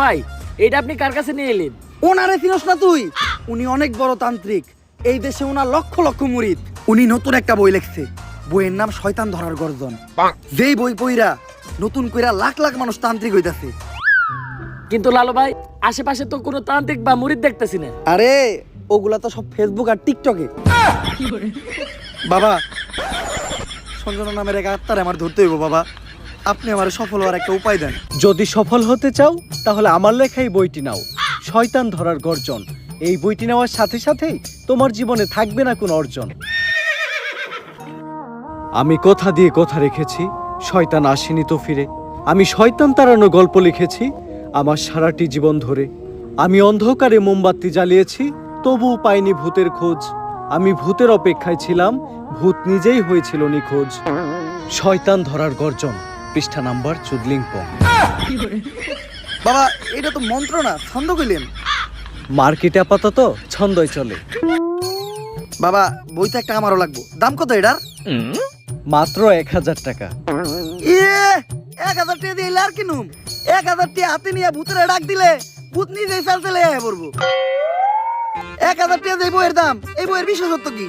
ভাই এটা আপনি কার কাছে নিয়ে এলেন? ওনারে চিনস না তুই? উনি অনেক বড় তান্ত্রিক, এই দেশে ওনার লক্ষ লক্ষ মুরিদ। উনি নতুন একটা বই লিখছে, বইয়ের নাম শয়তান ধরার গর্জন। যেই বই পইরা নতুন কইরা লাখ লাখ মানুষ তান্ত্রিক হইতাছে। কিন্তু লালু ভাই আশেপাশে তো কোনো তান্ত্রিক বা মুরিদ দেখতেছি না। আরে ওগুলা তো সব ফেসবুক আর টিকটকে। বাবা, সঞ্জনা নামের এক আত্মারে আমার ধরতে হইব বাবা, আপনি আমার সফল হওয়ার একটা উপায় দেন। যদি সফল হতে চাও তাহলে আমার লেখা এই বইটি নাও, শয়তান ধরার গর্জন। এই বইটি নেওয়ার সাথে সাথেই তোমার জীবনে থাকবে না কোনো অর্জন। আমি কথা দিয়ে কথা রেখেছি, শয়তান আসেনি তো ফিরে। আমি শয়তান তাড়ানো গল্প লিখেছি আমার সারাটি জীবন ধরে। আমি অন্ধকারে মোমবাতি জ্বালিয়েছি, তবুও পাইনি ভূতের খোঁজ। আমি ভূতের অপেক্ষায় ছিলাম, ভূত নিজেই হয়েছিল নিখোঁজ। শয়তান ধরার গর্জন, পৃষ্ঠা নাম্বার চুদলিংপং। বাবা এটা তো মন্ত্র না, ছন্দ কইলেন। মার্কেটে আপাতত ছন্দই চলে। বাবা বইটা একটা আমারও লাগবো, দাম কত এটার? মাত্র 1000 টাকা। 1000 টাকা দিয়ে আর কিনুম? 1000 টাকা হাতে নিয়ে ভূতের ডাক দিলে ভূত নিজেই চাল চলে আয় পড়বো। 1000 টাকা দিয়ে বইয়ের দাম, এই বইয়ের বিশেষত্ব কি?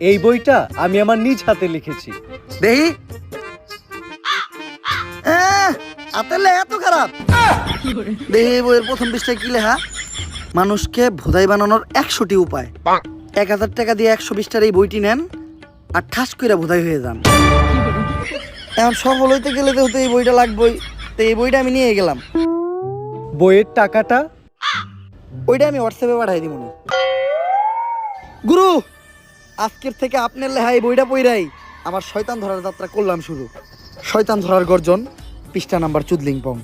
এই বইটা আমি আমার নিজ হাতে লিখেছি। দেহি আতেলে এত খারাপ? দেহি বইয়ের প্রথম পৃষ্ঠায় কি লেখা? মানুষকে ভোদাই বানানোর 100টি উপায়। 1000 টাকা দিয়ে 120টার এই বইটি নেন আর ঠাস কইরা ভোদাই হয়ে যান। এখন সফল হইতে গেলে তো এই বইটা লাগবেই, তো এই বইটা আমি নিয়ে গেলাম। বইয়ের টাকাটা? ওইটা আমি হোয়াটসঅ্যাপে পাঠাই দিব। গুরু, আজকের থেকে আপনার লেখা এই বইটা পইরাই আমার শয়তান ধরার যাত্রা করলাম শুরু। শয়তান ধরার গর্জন, পৃষ্ঠা নাম্বার চুদলিংপং।